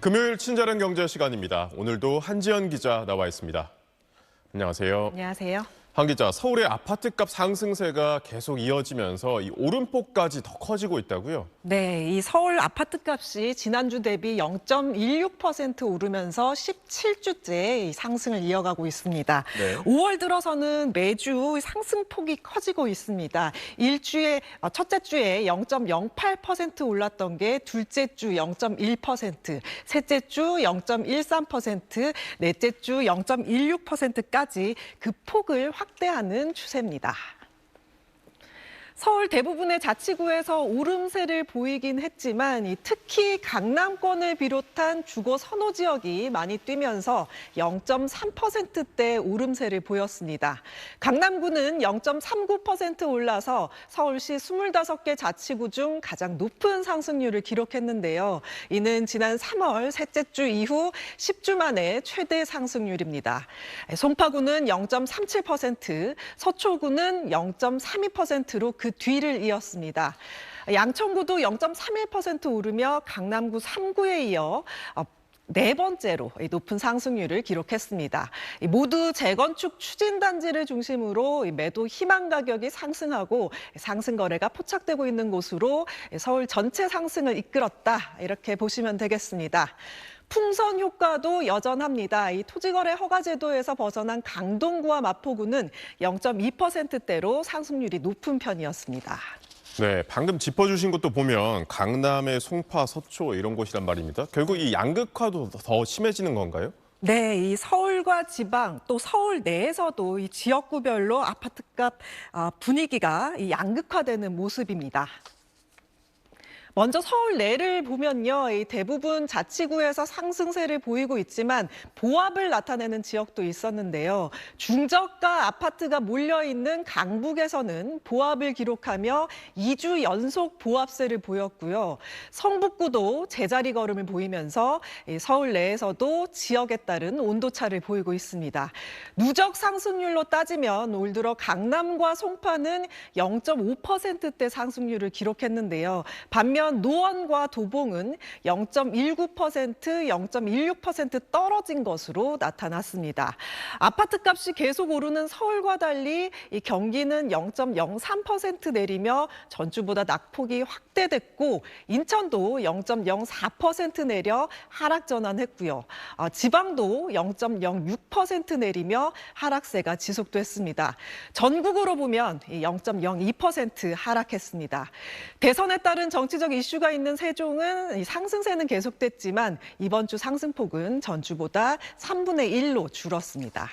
금요일 친절한 경제 시간입니다. 오늘도 한지연 기자 나와 있습니다. 안녕하세요. 안녕하세요. 한 기자, 서울의 아파트값 상승세가 계속 이어지면서 이 오름폭까지 더 커지고 있다고요? 네, 이 서울 아파트값이 지난주 대비 0.16% 오르면서 17주째 상승을 이어가고 있습니다. 네. 5월 들어서는 매주 상승폭이 커지고 있습니다. 첫째 주에 0.08% 올랐던 게 둘째 주 0.1%, 셋째 주 0.13%, 넷째 주 0.16%까지 그 폭을 확대하는 추세입니다. 서울 대부분의 자치구에서 오름세를 보이긴 했지만 특히 강남권을 비롯한 주거 선호 지역이 많이 뛰면서 0.3%대 오름세를 보였습니다. 강남구는 0.39% 올라서 서울시 25개 자치구 중 가장 높은 상승률을 기록했는데요. 이는 지난 3월 셋째 주 이후 10주 만에 최대 상승률입니다. 송파구는 0.37%, 서초구는 0.32%로 그 뒤를 이었습니다. 양천구도 0.31% 오르며 강남구 3구에 이어 네 번째로 높은 상승률을 기록했습니다. 모두 재건축 추진단지를 중심으로 매도 희망 가격이 상승하고 상승 거래가 포착되고 있는 곳으로 서울 전체 상승을 이끌었다, 이렇게 보시면 되겠습니다. 풍선 효과도 여전합니다. 이 토지거래 허가제도에서 벗어난 강동구와 마포구는 0.2%대로 상승률이 높은 편이었습니다. 네, 방금 짚어주신 것도 보면 강남의 송파, 서초 이런 곳이란 말입니다. 결국 이 양극화도 더 심해지는 건가요? 네, 이 서울과 지방 또 서울 내에서도 이 지역구별로 아파트값 분위기가 양극화되는 모습입니다. 먼저 서울 내를 보면요, 이 대부분 자치구에서 상승세를 보이고 있지만 보합을 나타내는 지역도 있었는데요. 중저가 아파트가 몰려있는 강북에서는 보합을 기록하며 2주 연속 보합세를 보였고요. 성북구도 제자리 걸음을 보이면서 서울 내에서도 지역에 따른 온도차를 보이고 있습니다. 누적 상승률로 따지면 올 들어 강남과 송파는 0.5%대 상승률을 기록했는데요. 반면 노원과 도봉은 0.19%, 0.16% 떨어진 것으로 나타났습니다. 아파트값이 계속 오르는 서울과 달리 이 경기는 0.03% 내리며 전주보다 낙폭이 확대됐고 인천도 0.04% 내려 하락 전환했고요. 지방도 0.06% 내리며 하락세가 지속됐습니다. 전국으로 보면 0.02% 하락했습니다. 대선에 따른 정치적 이슈가 있는 세종은 상승세는 계속됐지만 이번 주 상승폭은 전주보다 3분의 1로 줄었습니다.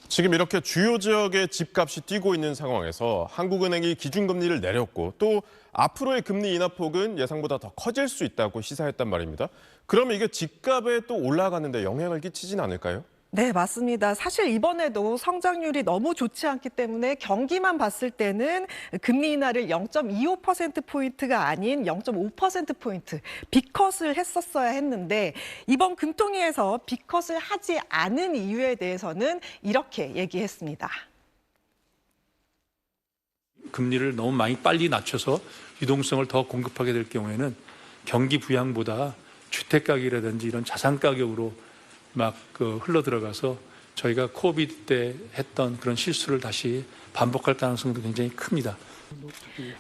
지금 이렇게 주요 지역의 집값이 뛰고 있는 상황에서 한국은행이 기준금리를 내렸고 또 앞으로의 금리 인하폭은 예상보다 더 커질 수 있다고 시사했단 말입니다. 그러면 이게 집값에 또 올라가는 데 영향을 끼치진 않을까요? 네, 맞습니다. 사실 이번에도 성장률이 너무 좋지 않기 때문에 경기만 봤을 때는 금리 인하를 0.25%포인트가 아닌 0.5%포인트 빅컷을 했었어야 했는데 이번 금통위에서 빅컷을 하지 않은 이유에 대해서는 이렇게 얘기했습니다. 금리를 너무 많이 빨리 낮춰서 유동성을 더 공급하게 될 경우에는 경기 부양보다 주택 가격이라든지 이런 자산 가격으로 막 흘러 들어가서 저희가 코비드 때 했던 그런 실수를 다시 반복할 가능성도 굉장히 큽니다.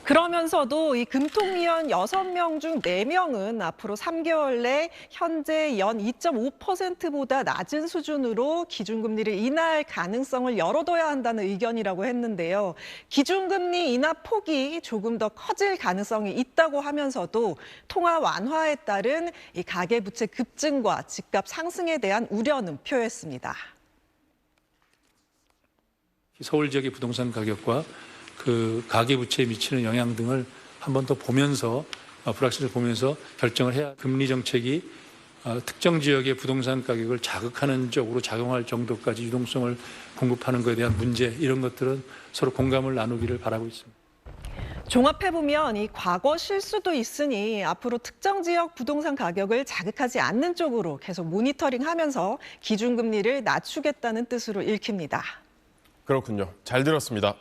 그러면서도 이 금통위원 6명 중 4명은 앞으로 3개월 내 현재 연 2.5%보다 낮은 수준으로 기준금리를 인하할 가능성을 열어둬야 한다는 의견이라고 했는데요. 기준금리 인하 폭이 조금 더 커질 가능성이 있다고 하면서도 통화 완화에 따른 이 가계부채 급증과 집값 상승에 대한 우려는 표했습니다. 서울 지역의 부동산 가격과 그 가계부채에 미치는 영향 등을 한 번 더 보면서 불확실을 보면서 결정을 해야 금리 정책이 특정 지역의 부동산 가격을 자극하는 쪽으로 작용할 정도까지 유동성을 공급하는 것에 대한 문제 이런 것들은 서로 공감을 나누기를 바라고 있습니다. 종합해보면 이 과거 실수도 있으니 앞으로 특정 지역 부동산 가격을 자극하지 않는 쪽으로 계속 모니터링하면서 기준금리를 낮추겠다는 뜻으로 읽힙니다. 그렇군요. 잘 들었습니다.